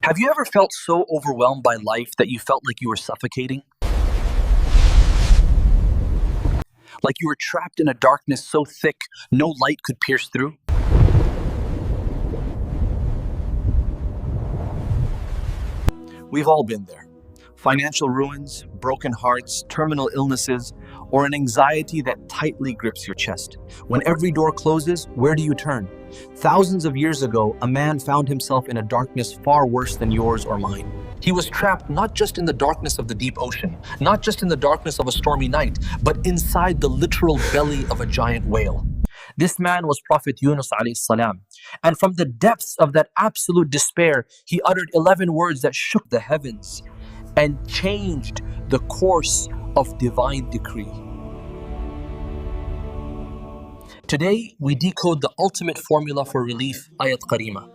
Have you ever felt so overwhelmed by life that you felt like you were suffocating? Like you were trapped in a darkness so thick no light could pierce through? We've all been there. Financial ruins, broken hearts, terminal illnesses, or an anxiety that tightly grips your chest. When every door closes, where do you turn? Thousands of years ago, a man found himself in a darkness far worse than yours or mine. He was trapped not just in the darkness of the deep ocean, not just in the darkness of a stormy night, but inside the literal belly of a giant whale. This man was Prophet Yunus alayhi salam. And from the depths of that absolute despair, he uttered 11 words that shook the heavens and changed the course of divine decree. Today, we decode the ultimate formula for relief, Ayat Kareema.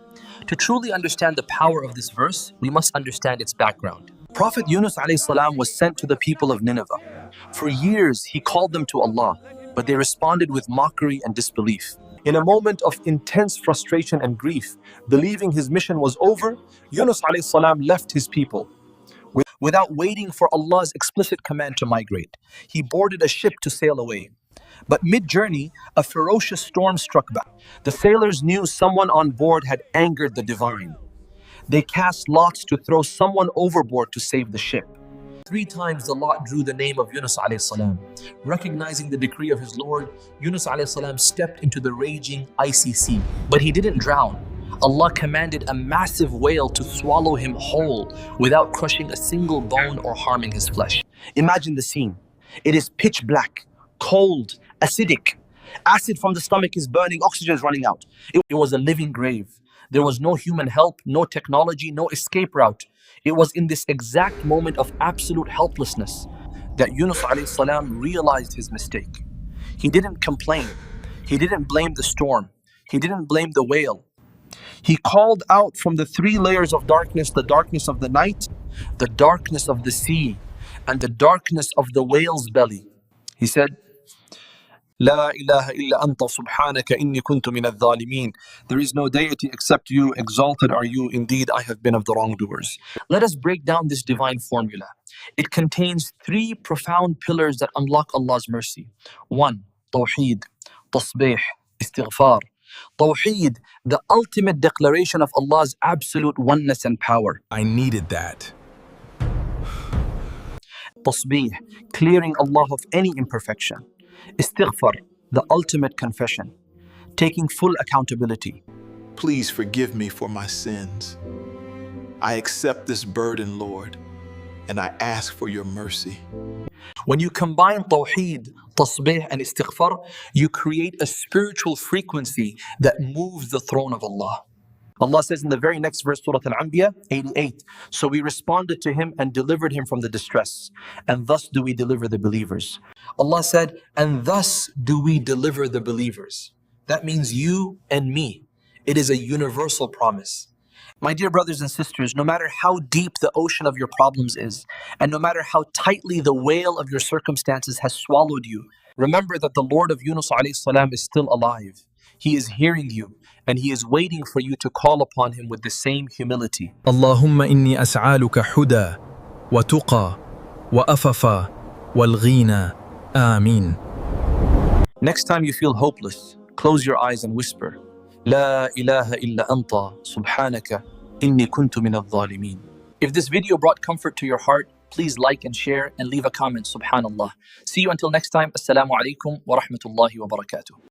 To truly understand the power of this verse, we must understand its background. Prophet Yunus alayhi salam was sent to the people of Nineveh. For years, he called them to Allah, but they responded with mockery and disbelief. In a moment of intense frustration and grief, believing his mission was over, Yunus alayhi salam left his people. Without waiting for Allah's explicit command to migrate, he boarded a ship to sail away. But mid-journey, a ferocious storm struck back. The sailors knew someone on board had angered the divine. They cast lots to throw someone overboard to save the ship. 3 times the lot drew the name of Yunus alayhi salam. Recognizing the decree of his Lord, Yunus alayhi salam stepped into the raging icy sea. But he didn't drown. Allah commanded a massive whale to swallow him whole without crushing a single bone or harming his flesh. Imagine the scene. It is pitch black, cold, acidic. Acid from the stomach is burning, oxygen is running out. It was a living grave. There was no human help, no technology, no escape route. It was in this exact moment of absolute helplessness that Yunus alayhi salam realized his mistake. He didn't complain. He didn't blame the storm. He didn't blame the whale. He called out from the 3 layers of darkness, the darkness of the night, the darkness of the sea, and the darkness of the whale's belly. He said, Lailaha Anta, Subhanaka, inni kuntu minaz-zalimin. There is no deity except you, exalted are you, indeed I have been of the wrongdoers. Let us break down this divine formula. It contains 3 profound pillars that unlock Allah's mercy. 1. Tawheed, tasbih, istighfar. Tawheed, the ultimate declaration of Allah's absolute oneness and power. I needed that. Tasbih, clearing Allah of any imperfection. Istighfar, the ultimate confession, taking full accountability. Please forgive me for my sins. I accept this burden, Lord, and I ask for your mercy. When you combine Tawheed, Tasbih, and Istighfar, you create a spiritual frequency that moves the throne of Allah. Allah says in the very next verse, Surah Al-Anbiya 88, so we responded to him and delivered him from the distress, and thus do we deliver the believers. Allah said, and thus do we deliver the believers. That means you and me. It is a universal promise. My dear brothers and sisters, no matter how deep the ocean of your problems is, and no matter how tightly the whale of your circumstances has swallowed you, remember that the Lord of Yunus alayhi salam is still alive. He is hearing you, and He is waiting for you to call upon Him with the same humility. اللهم إني أسألك حدى وتقى وأففا والغنى آمين. Next time you feel hopeless, close your eyes and whisper, لا إله إلا أنت سبحانك inni kuntu minaz-zalimin. If this video brought comfort to your heart, please like and share and leave a comment. Subhanallah. See you until next time. Assalamu alaikum wa rahmatullahi wa barakatuh.